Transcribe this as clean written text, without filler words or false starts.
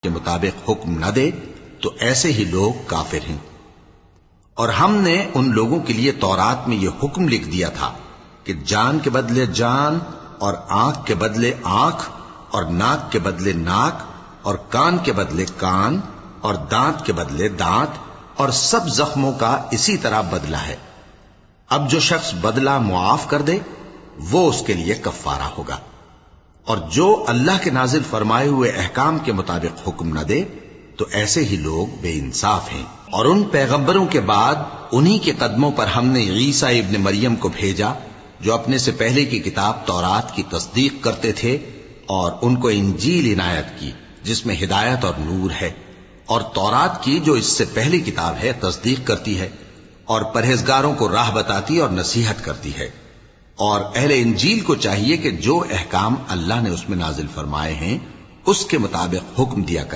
کے مطابق حکم نہ دے تو ایسے ہی لوگ کافر ہیں۔ اور ہم نے ان لوگوں کے لیے تورات میں یہ حکم لکھ دیا تھا کہ جان کے بدلے جان، اور آنکھ کے بدلے آنکھ، اور ناک کے بدلے ناک، اور کان کے بدلے کان، اور دانت کے بدلے دانت، اور سب زخموں کا اسی طرح بدلہ ہے۔ اب جو شخص بدلہ معاف کر دے وہ اس کے لیے کفارہ ہوگا، اور جو اللہ کے نازل فرمائے ہوئے احکام کے مطابق حکم نہ دے تو ایسے ہی لوگ بے انصاف ہیں۔ اور ان پیغمبروں کے بعد انہی کے قدموں پر ہم نے عیسیٰ ابن مریم کو بھیجا جو اپنے سے پہلے کی کتاب تورات کی تصدیق کرتے تھے، اور ان کو انجیل عنایت کی جس میں ہدایت اور نور ہے، اور تورات کی جو اس سے پہلی کتاب ہے تصدیق کرتی ہے، اور پرہیزگاروں کو راہ بتاتی اور نصیحت کرتی ہے۔ اور اہل انجیل کو چاہیے کہ جو احکام اللہ نے اس میں نازل فرمائے ہیں اس کے مطابق حکم دیا کریں۔